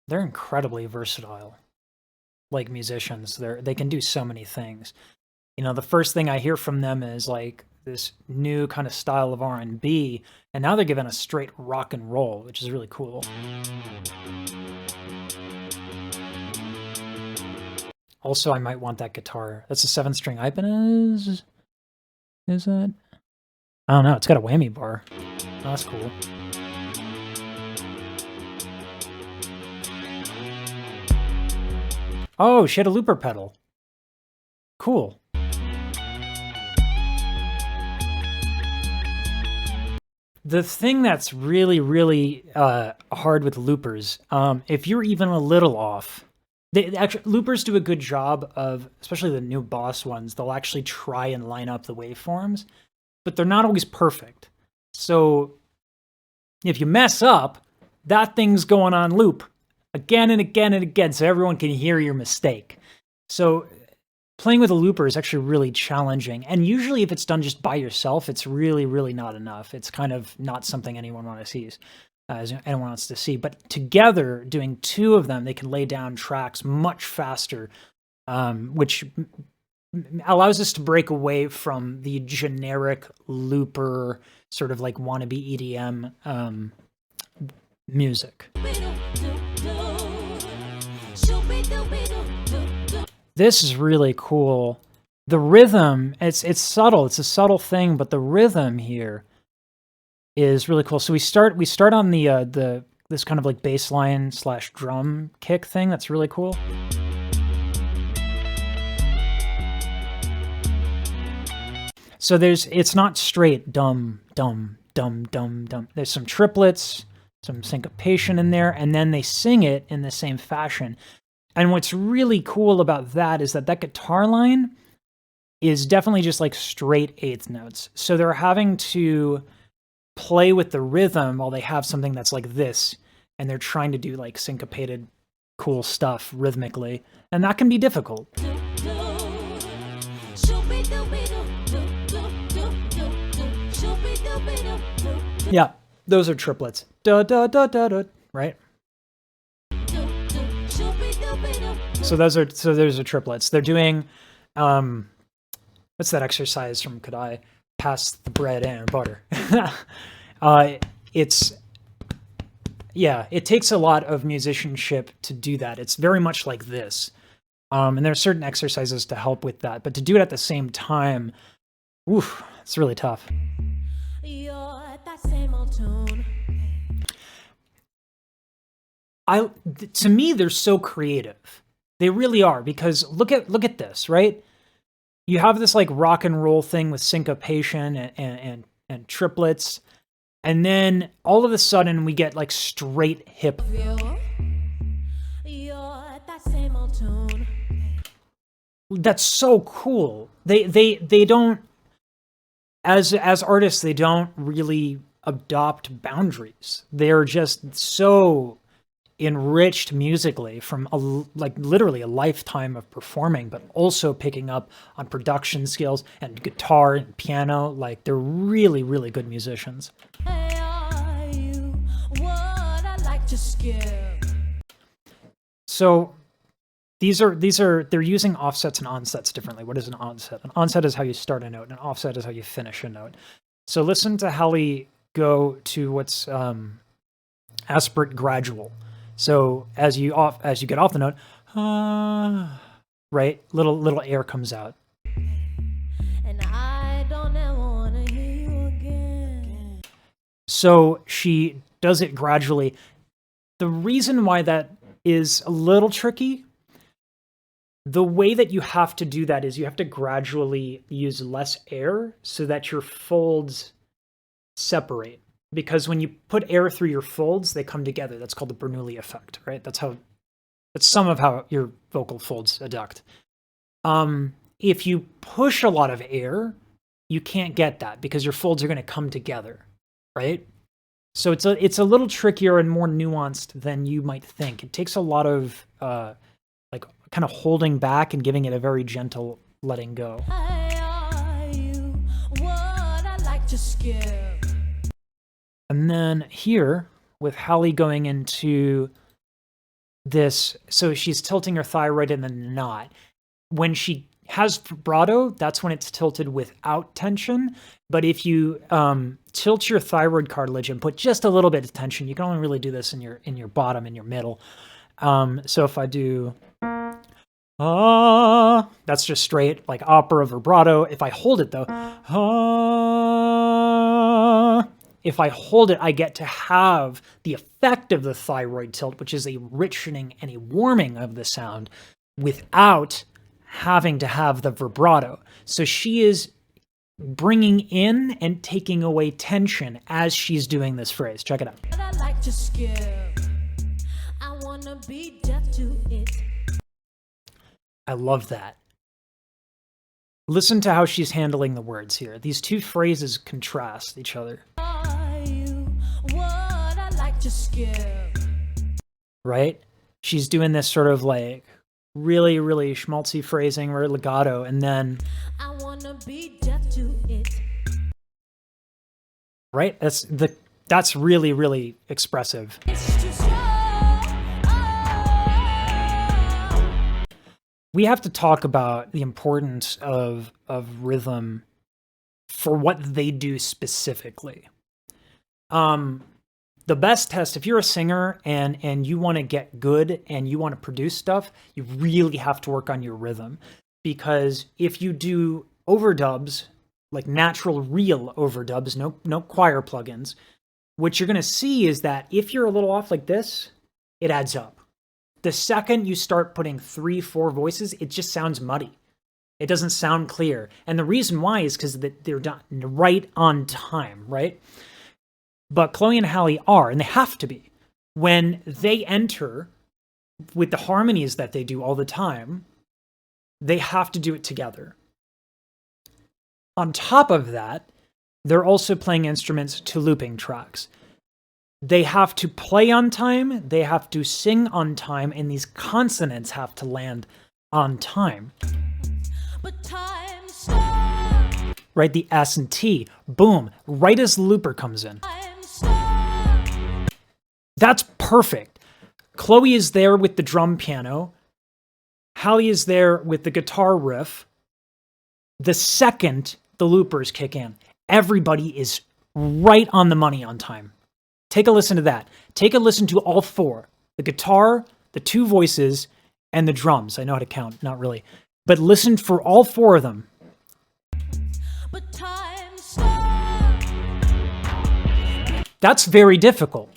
they're incredibly versatile, like musicians. They can do so many things. You know, the first thing I hear from them is like this new kind of style of R&B, and now they're giving us straight rock and roll, which is really cool. Also, I might want that guitar. That's a 7-string Ibanez. Is that? I don't know. It's got a whammy bar. Oh, that's cool. Oh, she had a looper pedal. Cool. The thing that's really, really hard with loopers, if you're even a little off, loopers do a good job of, especially the new Boss ones, they'll actually try and line up the waveforms, but they're not always perfect. So if you mess up, that thing's going on loop again and again and again, so everyone can hear your mistake. So playing with a looper is actually really challenging. And usually if it's done just by yourself, it's really, really not enough. It's kind of not something anyone wants to see. But together, doing two of them, they can lay down tracks much faster, which allows us to break away from the generic looper sort of like wannabe EDM music. This is really cool. The rhythm, it's subtle. It's a subtle thing, but the rhythm here is really cool. So we start on the this kind of like bass line / drum kick thing. That's really cool. So it's not straight dum dum dum dum dum. There's some triplets, some syncopation in there, and then they sing it in the same fashion. And what's really cool about that is that guitar line is definitely just like straight eighth notes. So they're having to play with the rhythm while they have something that's like this, and they're trying to do like syncopated, cool stuff rhythmically. And that can be difficult. Yeah, those are triplets. Da da da da da, right? So those are triplets. They're doing what's that exercise from Kadai? Pass the bread and butter. It takes a lot of musicianship to do that. It's very much like this. And there are certain exercises to help with that, but to do it at the same time, oof, it's really tough. To me, they're so creative. They really are, because look at this, right? You have this like rock and roll thing with syncopation and triplets, and then all of a sudden we get like straight hip. That's so cool. They don't, as artists, they don't really adopt boundaries. They're just so enriched musically from literally a lifetime of performing, but also picking up on production skills and guitar and piano. Like, they're really, really good musicians. So they're using offsets and onsets differently. What is an onset? An onset is how you start a note, and an offset is how you finish a note. So listen to Halle go to what's aspirate gradual. So as you get off the note, right, little air comes out. And I don't ever wanna hear you again. So she does it gradually. The reason why that is a little tricky, the way that you have to do that is you have to gradually use less air so that your folds separate. Because when you put air through your folds, they come together. That's called the Bernoulli effect, right? That's some of how your vocal folds adduct. If you push a lot of air, you can't get that because your folds are going to come together, right? So it's a little trickier and more nuanced than you might think. It takes a lot of like kind of holding back and giving it a very gentle letting go. And then here, with Halle going into this, so she's tilting her thyroid and then not. When she has vibrato, that's when it's tilted without tension. But if you tilt your thyroid cartilage and put just a little bit of tension, you can only really do this in your bottom and your middle. So if I do that's just straight like opera vibrato. If I hold it though, if I hold it, I get to have the effect of the thyroid tilt, which is a richening and a warming of the sound without having to have the vibrato. So she is bringing in and taking away tension as she's doing this phrase. Check it out. I like to skip. I wanna be deaf to it. I love that. Listen to how she's handling the words here. These two phrases contrast each other. Right? She's doing this sort of like really, really schmaltzy phrasing or legato, and then I wanna be deaf to it. Right? That's really, really expressive. We have to talk about the importance of rhythm for what they do specifically. The best test, if you're a singer and you want to get good and you want to produce stuff, you really have to work on your rhythm. Because if you do overdubs, like natural, real overdubs, no choir plugins, what you're going to see is that if you're a little off like this, it adds up. The second you start putting 3-4 voices, it just sounds muddy. It doesn't sound clear. And the reason why is because they're done right on time, right? But Chloe and Halle are, and they have to be. When they enter with the harmonies that they do all the time, they have to do it together. On top of that, they're also playing instruments to looping tracks. They have to play on time, they have to sing on time, and these consonants have to land on time. But time stops. Right, the S and T, boom, right as the looper comes in. That's perfect. Chloe is there with the drum piano. Halle is there with the guitar riff. The second the loopers kick in, everybody is right on the money on time. Take a listen to that. Take a listen to all four. The guitar, the two voices, and the drums. I know how to count, not really. But listen for all four of them. But time stops. That's very difficult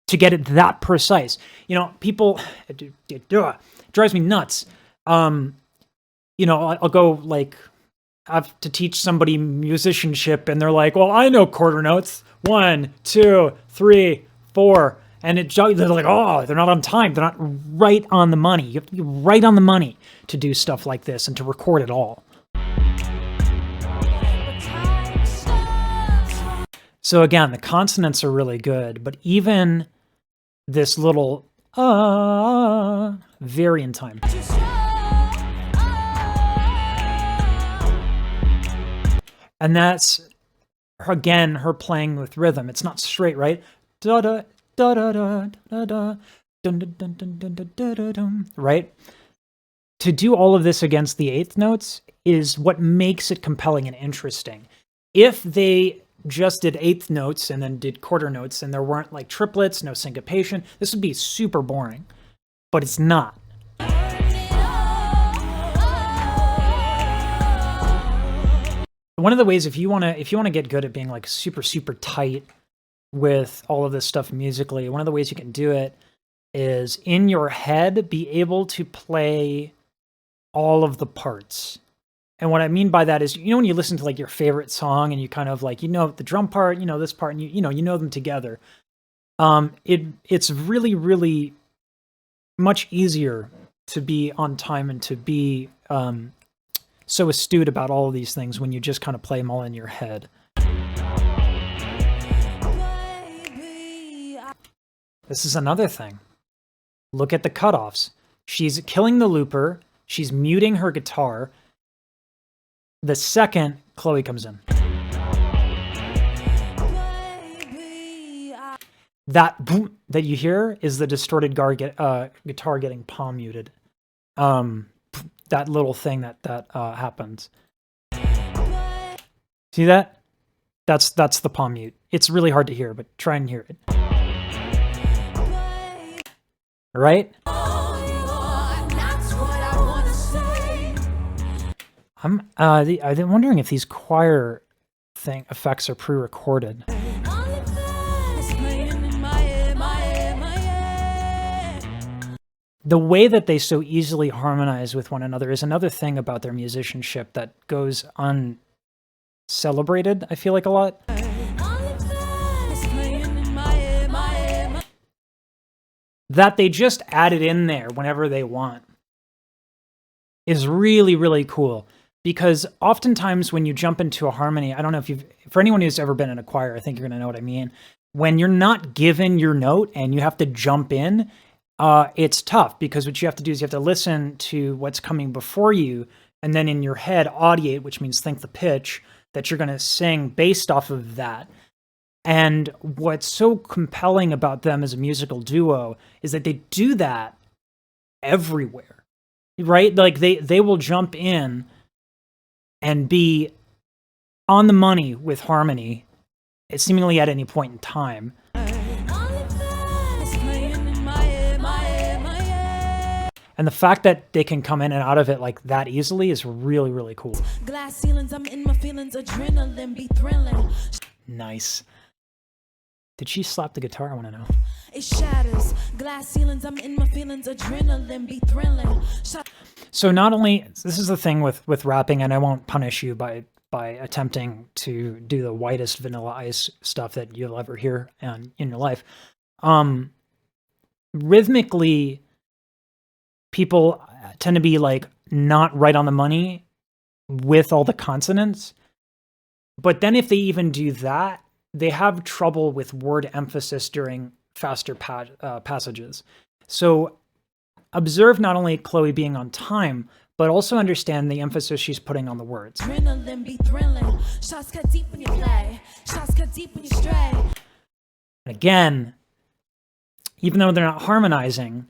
to get it that precise. You know, people, it drives me nuts. You know, I'll go like, I have to teach somebody musicianship and they're like, well, I know quarter notes. 1, 2, 3, 4. And they're like, oh, they're not on time. They're not right on the money. You have to be right on the money to do stuff like this and to record it all. So again, the consonants are really good, but even this little very in time. And that's, again, her playing with rhythm. It's not straight, right? Da da da da da da da dun dun dun dun dun dun dun dun, right? To do all of this against the eighth notes is what makes it compelling and interesting. If they just did eighth notes and then did quarter notes and there weren't like triplets, no syncopation, this would be super boring. But it's not. One of the ways, if you want to get good at being like super tight with all of this stuff musically, one of the ways you can do it is in your head be able to play all of the parts. And what I mean by that is, you know, when you listen to like your favorite song and you kind of like, you know, the drum part, you know, this part, and you know them together. It's really much easier to be on time and to be so astute about all of these things when you just kind of play them all in your head. This is another thing. Look at the cutoffs. She's killing the looper. She's muting her guitar. The second Chloe comes in. that boom that you hear is the distorted guitar getting palm muted. That little thing that happens. See that? That's the palm mute. It's really hard to hear, but try and hear it. Right? I'm wondering if these choir effects are pre-recorded. The way that they so easily harmonize with one another is another thing about their musicianship that goes uncelebrated, I feel like, a lot. That they just add it in there whenever they want is really, really cool. Because oftentimes when you jump into a harmony, I don't know if for anyone who's ever been in a choir, I think you're going to know what I mean. When you're not given your note and you have to jump in, it's tough, because what you have to do is you have to listen to what's coming before you, and then in your head audiate, which means think the pitch that you're going to sing based off of that. And what's so compelling about them as a musical duo is that they do that everywhere, right? Like they will jump in and be on the money with harmony, seemingly at any point in time. And the fact that they can come in and out of it like that easily is really, really cool. Glass ceilings, I'm in my feelings, adrenaline be thrilling. Nice. Did she slap the guitar? I want to know. It shatters. Glass ceilings, I'm in my feelings, adrenaline be thrilling. So not only, this is the thing with rapping, and I won't punish you by attempting to do the whitest Vanilla Ice stuff that you'll ever hear in your life. Rhythmically, people tend to be like not right on the money with all the consonants. But then if they even do that, they have trouble with word emphasis during faster passages. So observe not only Chloe being on time, but also understand the emphasis she's putting on the words. Again, even though they're not harmonizing,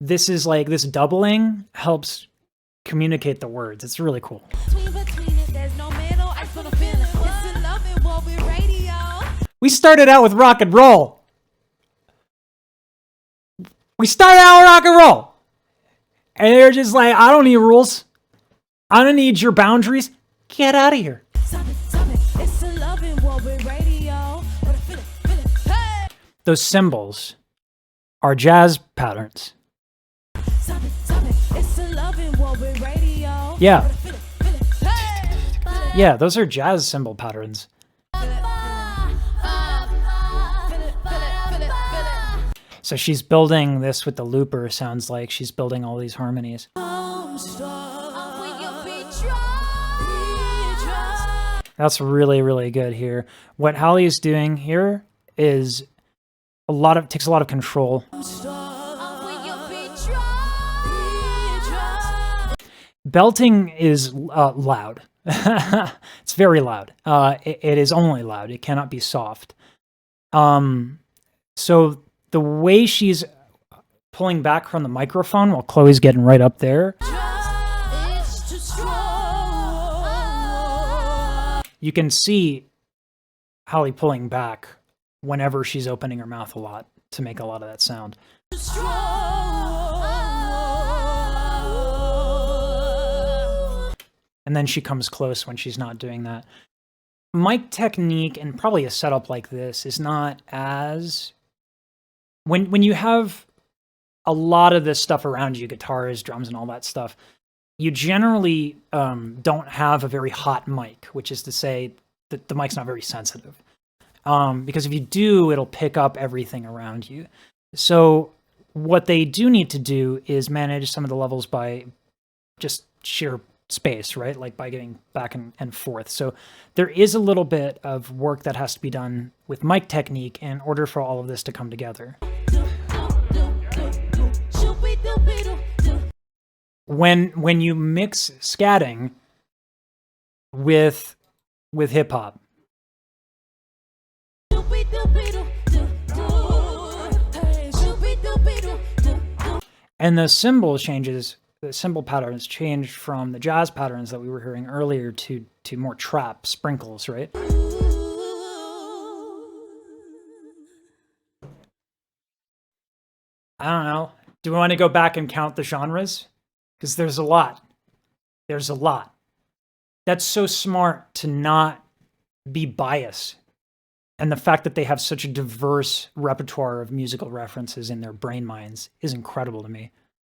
this is like, this doubling helps communicate the words. It's really cool. We started out with rock and roll. We started out with rock and roll. And they're just like, I don't need rules. I don't need your boundaries. Get out of here. Those cymbals are jazz patterns. Yeah. Yeah, those are jazz cymbal patterns. So she's building this with the looper. Sounds like she's building all these harmonies. That's really, really good here. What Halle is doing here is takes a lot of control. Belting is loud. It's very loud. It is only loud. It cannot be soft. So the way she's pulling back from the microphone while Chloe's getting right up there, you can see Halle pulling back whenever she's opening her mouth a lot to make a lot of that sound. And then she comes close when she's not doing that. Mic technique and probably a setup like this is not as... When you have a lot of this stuff around you, guitars, drums, and all that stuff, you generally don't have a very hot mic, which is to say that the mic's not very sensitive. Because if you do, it'll pick up everything around you. So what they do need to do is manage some of the levels by just sheer space, right? Like by getting back and forth. So there is a little bit of work that has to be done with mic technique in order for all of this to come together. When you mix scatting with hip hop, And the cymbal changes, the cymbal patterns changed from the jazz patterns that we were hearing earlier to more trap sprinkles, right? I don't know. Do we want to go back and count the genres? Because there's a lot. There's a lot. That's so smart to not be biased. And the fact that they have such a diverse repertoire of musical references in their brain minds is incredible to me.